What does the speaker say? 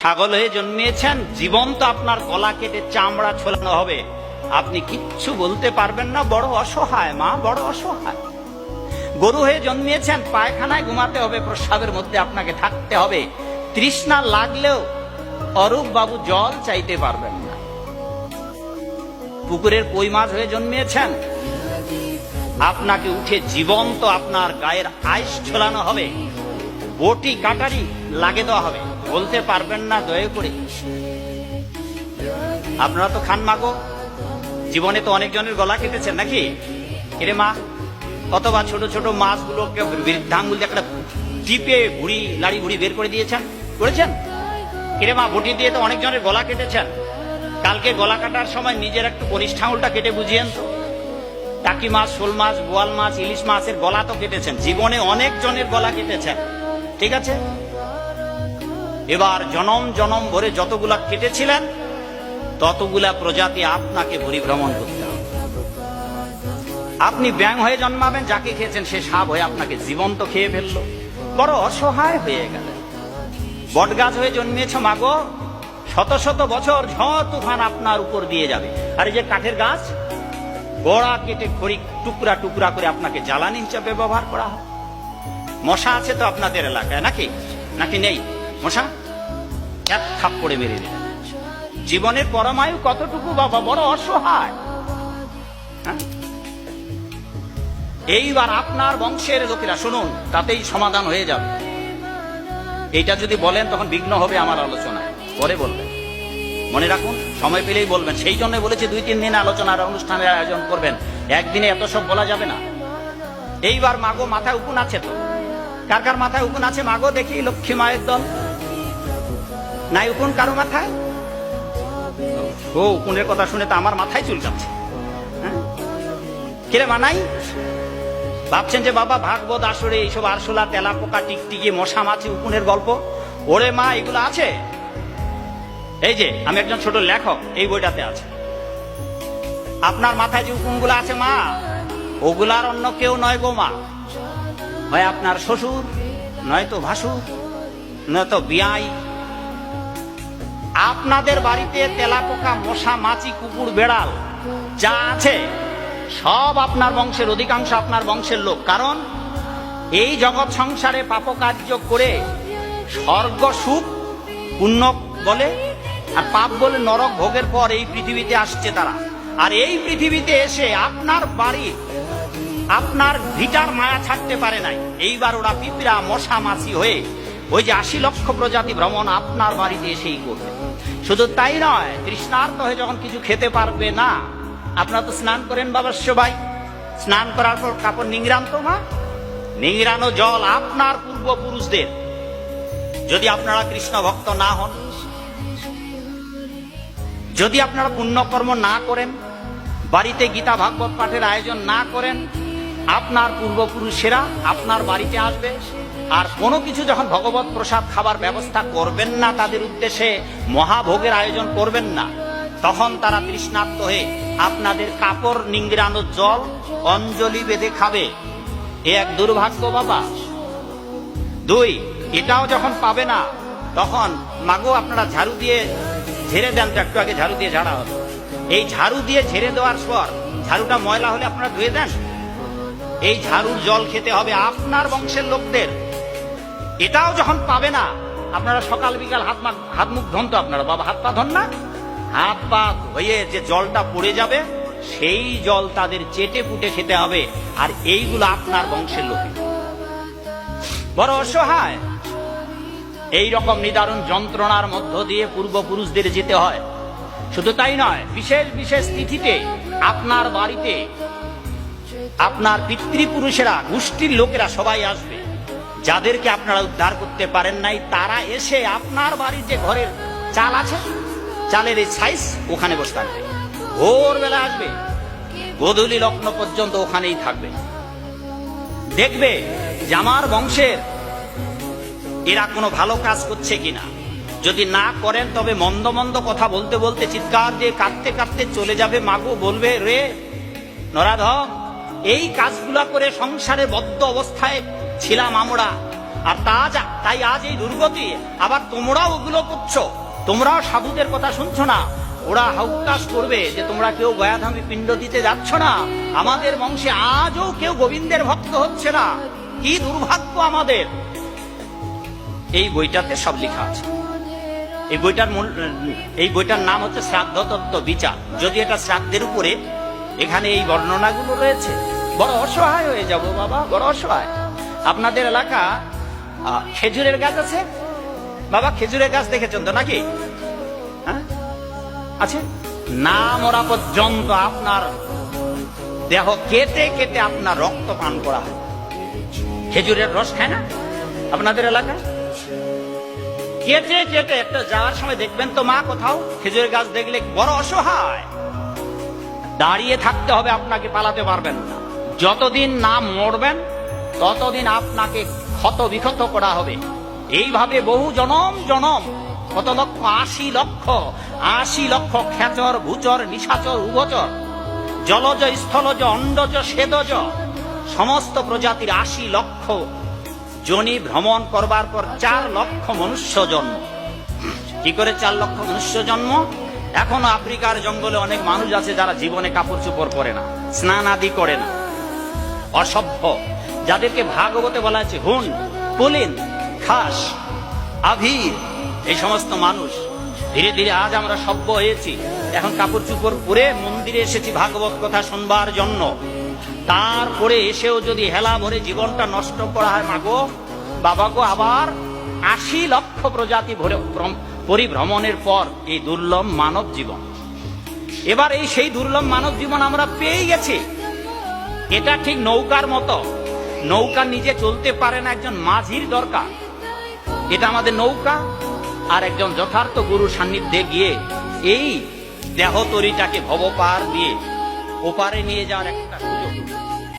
ছাগল হয়ে জন্মিয়েছেন, জীবন্ত আপনার গলা কেটে চামড়া ছোলানো হবে, আপনি কিচ্ছু বলতে পারবেন না। বড় অসহায় মা, বড় অসহায়। গরু হয়ে জন্মিয়েছেন, পায়খানায় ঘুমাতে হবে, প্রস্রাবের মধ্যে আপনাকে থাকতে হবে, তৃষ্ণা লাগলেও অরূপ বাবু জল চাইতে পারবেন না। পুকুরের কই মাছ হয়ে জন্মিয়েছেন, আপনাকে উঠে জীবন্ত আপনার গায়ের আইস ছোলানো হবে, বটি কাটারি লাগে দেওয়া হবে, বলতে পারবেন না দয়া করে। আপনারা তো খান মাগো, জীবনে তো অনেকজনের গলা কেটেছেন নাকি এরে মা? অথবা ছোট ছোট মাছগুলোকে বৃদ্ধাঙ্গুল দিয়ে একটা টিপে ভুড়ি লাড়ি ভুড়ি বের করে দিয়েছেন, করেছেন এরে মা? বটি দিয়ে তো অনেকজনের গলা কেটেছেন। কালকে গলা কাটার সময় নিজের একটু কনিষ্ঠ আঙুলটা কেটে বুঝিয়েন তো। টাকি মাছ, শোল মাছ, বোয়াল মাছ, ইলিশ মাছের গলা তো কেটেছেন, জীবনে অনেক জনের গলা কেটেছেন, ঠিক আছে? এবার জনম জনম ভরে যতগুলা কেটেছিলেন ততগুলা প্রজাতি আপনাকে পরিভ্রমণ করতে হবে। আপনি ব্যাঙ হয়ে জন্মাবেন, যাকে খেয়েছেন সে সাপ হয়ে আপনাকে জীবন্ত খেয়ে ফেললো, বড় অসহায় হয়ে গেলেন। বটগাছ হয়ে জন্মিয়েছ মাগো, শত শত বছর ঝড় তুফান আপনার উপর দিয়ে যাবে। আর এই যে কাঠের গাছ, গোড়া কেটে খড়ি টুকরা টুকরা করে আপনাকে জ্বালানি হিসাবে ব্যবহার করা হয়। মশা আছে তো আপনাদের এলাকায় নাকি? নাকি নেই মশা? এক থাপ্পড়ে মেরে দিলেন। জীবনের পরমায়ু কতটুকু বাবা, বড় অসহায়। এইবার আপনার বংশের লোকেরা শুনুন, তাতেই সমাধান হয়ে যাবে। এইটা যদি বলেন তখন বিঘ্ন হবে আমার আলোচনায়, পরে বলবেন, মনে রাখুন, সময় পেলেই বলবেন। সেই জন্য বলেছি 2-3 দিন আলোচনার অনুষ্ঠানের আয়োজন করবেন, একদিনে এত সব বলা যাবে না। এইবার মাগো মাথায় উকুন আছে তো? কার কার মাথায় উকুন আছে মাগো দেখি? লক্ষ্মী মায়ের দল নাই উকুন কারো মাথায়? ও, উকুনের কথা শুনে তো আমার মাথায় চুলকাচ্ছে। কিরে মানাই? ভাবছেন যে বাবা ভাগবত আসরে এইসব আরশোলা, তেলা পোকা, টিকটিকি, মশা মাছি, উকুনের গল্প, ওরে মা এগুলো আছে? এই যে আমি একজন ছোট লেখক, এই বইটাতে আছে। আপনার মাথায় যে উকুনগুলো আছে মা, ওগুলার অন্য কেউ নয় গো মা, হয় আপনার শ্বশুর, নয়তো ভাসুর, নয়তো বিয়াই। আপনাদের বাড়িতে তেলা পোকা, মশা মাছি, কুকুর, বেড়াল যা আছে সব আপনার বংশের, অধিকাংশ আপনার বংশের লোক। কারণ এই জগৎ সংসারে পাপকার্য করে স্বর্গ সুখ পুণ্য বলে আর পাপ বলে নরক ভোগের পর এই পৃথিবীতে আসছে তারা। আর এই পৃথিবীতে এসে আপনার বাড়ি, আপনার ভিটার মায়া ছাড়তে পারে নাই। এইবার ওরা পিঁপড়া, মশা মাছি হয়ে ওই যে 80 লক্ষ প্রজাতি ভ্রমণ আপনার বাড়িতে এসেই করবে। শুধু তাই নয়, তৃষ্ণার্ত হয়ে যখন কিছু খেতে পারবে না, আপনারা তো স্নান করেন বাবার সবাই, স্নান করার পর কাপড় নিংড়ান তো মা, নিংড়ানো জল আপনার পূর্বপুরুষদের, যদি আপনারা কৃষ্ণ ভক্ত না হন, যদি আপনারা পুণ্যকর্ম না করেন, বাড়িতে গীতা ভাগবত পাঠের আয়োজন না করেন, আপনার পূর্বপুরুষেরা আপনার বাড়িতে আসবে। আর কোনো কিছু যখন ভগবত প্রসাদ খাবার ব্যবস্থা করবেন না, তাদের উদ্দেশ্যে মহাভোগের আয়োজন করবেন না, তখন তারা তৃষ্ণার্ত হয়ে আপনাদের কাপড় নিংড়ানো জল অঞ্জলি বেঁধে খাবে। এ এক দুর্ভাগ্য বাবা। 2, এটাও যখন পাবে না, তখন মাগো আপনারা ঝাড়ু দিয়ে ঝেড়ে দেন তো, একটু আগে ঝাড়ু দিয়ে ঝাড়া হলো, এই ঝাড়ু দিয়ে ঝেড়ে দেওয়ার পর ঝাড়ুটা ময়লা হলে আপনারা ধুয়ে দেন, এই ঝাড়ুর জল খেতে হবে আপনার বংশের লোকদের। এটাও যখন পাবে না, আপনারা সকাল বিকাল হাত মুখ ধন তো আপনারা বাবা, হাত পা ধন না? হাত পা ধুয়ে যে জলটা পড়ে যাবে সেই জল তাদের চেটে পুটে খেতে হবে। আর এইগুলো আপনার বংশের লোক, বড় অসহায়। এই রকম নিদারুণ যন্ত্রণার মধ্য দিয়ে পূর্বপুরুষদের যেতে হয়। শুধু তাই নয়, বিশেষ বিশেষ তিথিতে আপনার বাড়িতে আপনার পিতৃপুরুষেরা, গোষ্ঠীর লোকেরা সবাই আসবে। যাদেরকে আপনারা উদ্ধার করতে পারেন নাই, তারা এসে আপনার বাড়ির যে ঘরের চাল আছে, চালের এই সাইজ ওখানে বসে থাকবে, ভোরবেলা আসবে, গোধূলি লগ্ন পর্যন্ত ওখানেই থাকবে। দেখবে যে আমার বংশের এরা কোনো ভালো কাজ করছে কিনা। যদি না করেন তবে মন্দ মন্দ কথা বলতে বলতে চিৎকার দিয়ে কাঁদতে কাঁদতে চলে যাবে মাগো, বলবে রে নরাধম, এই কাজগুলা করে সংসারে বদ্ধ অবস্থায় ছিলাম আমরা, আর তাই আজ এই দুর্গতি। আবার তোমরাও ওগুলো করছো, তোমরাও সাধুদের কথা শুনছো না। ওরা হাউকাস করবে যে তোমরা কেউ গয়াধামে পিণ্ড দিতে যাচ্ছ না, আমাদের বংশে আজও কেউ গোবিন্দের ভক্ত হচ্ছে না। কি দুর্ভাগ্য আমাদের। এই বইটাতে সব লেখা আছে। এই বইটার নাম হচ্ছে শ্রাদ্ধ তত্ত্ব বিচার। যদি এটা শ্রাদ্ধের উপরে এখানে এই বর্ণনাগুলো রয়েছে, বড় অসহায় হয়ে যাব বাবা, বড় অসহায়। আপনাদের এলাকা খেজুরের গাছ আছে বাবা? খেজুরের গাছ দেখেছেন তো নাকি? হ্যাঁ আছে। না মরা পর্যন্ত আপনার দেহ কেটে কেটে আপনার রক্ত পান করা হয়। খেজুরের রস খায় না আপনাদের এলাকায়? কেটে কেটে একটা যাওয়ার সময় দেখবেন তো মা কোথাও খেজুরের গাছ দেখলে বড় অসহায়, দাঁড়িয়ে থাকতে হবে আপনাকে, পালাতে পারবেন না। যতদিন না মরবেন ততদিন আপনাকে ক্ষত বিক্ষত করা হবে। এইভাবে বহু জনম জনম, কত লক্ষ, 80 লক্ষ খেচর ভূচর নিশাচর উভচর, জলজ স্থলজ অন্ডজ স্বেদজ সমস্ত প্রজাতির 80 লক্ষ জনি ভ্রমণ করবার পর 4 লক্ষ মনুষ্য জন্ম। কি করে 4 লক্ষ মনুষ্য জন্ম? এখনো আফ্রিকার জঙ্গলে অনেক মানুষ আছে যারা জীবনে কাপড় চোপড় পরে না, স্নান আদি করে না, অসভ্য, যাদেরকে ভাগবতে বলা হয়েছে হুন, পুলিন, খাস, আভীর। এই সমস্ত মানুষ ধীরে ধীরে আজ আমরা সভ্য হয়েছি। এখন কাপড় চোপড় পরে মন্দিরে এসেছি ভাগবত কথা শুনবার জন্য। তারপরে এসেও যদি হেলা ভরে জীবনটা নষ্ট করা হয়, মাগো বাবা গো, আবার 80 লক্ষ প্রজাতি পরিভ্রমণের পর এই দুর্লভ মানব জীবন। এবার এই সেই দুর্লভ মানব জীবন আমরা পেয়ে গেছি। এটা ঠিক নৌকার মতো, নৌকা নিজে চলতে পারে না, একজন মাঝির দরকার। এটা আমাদের নৌকা, আর একজন যথার্থ গুরু সান্নিধ্যে গিয়ে এই দেহ তরিটাকে ভবপার দিয়ে ওপারে নিয়ে যাওয়ার একটা সুযোগ।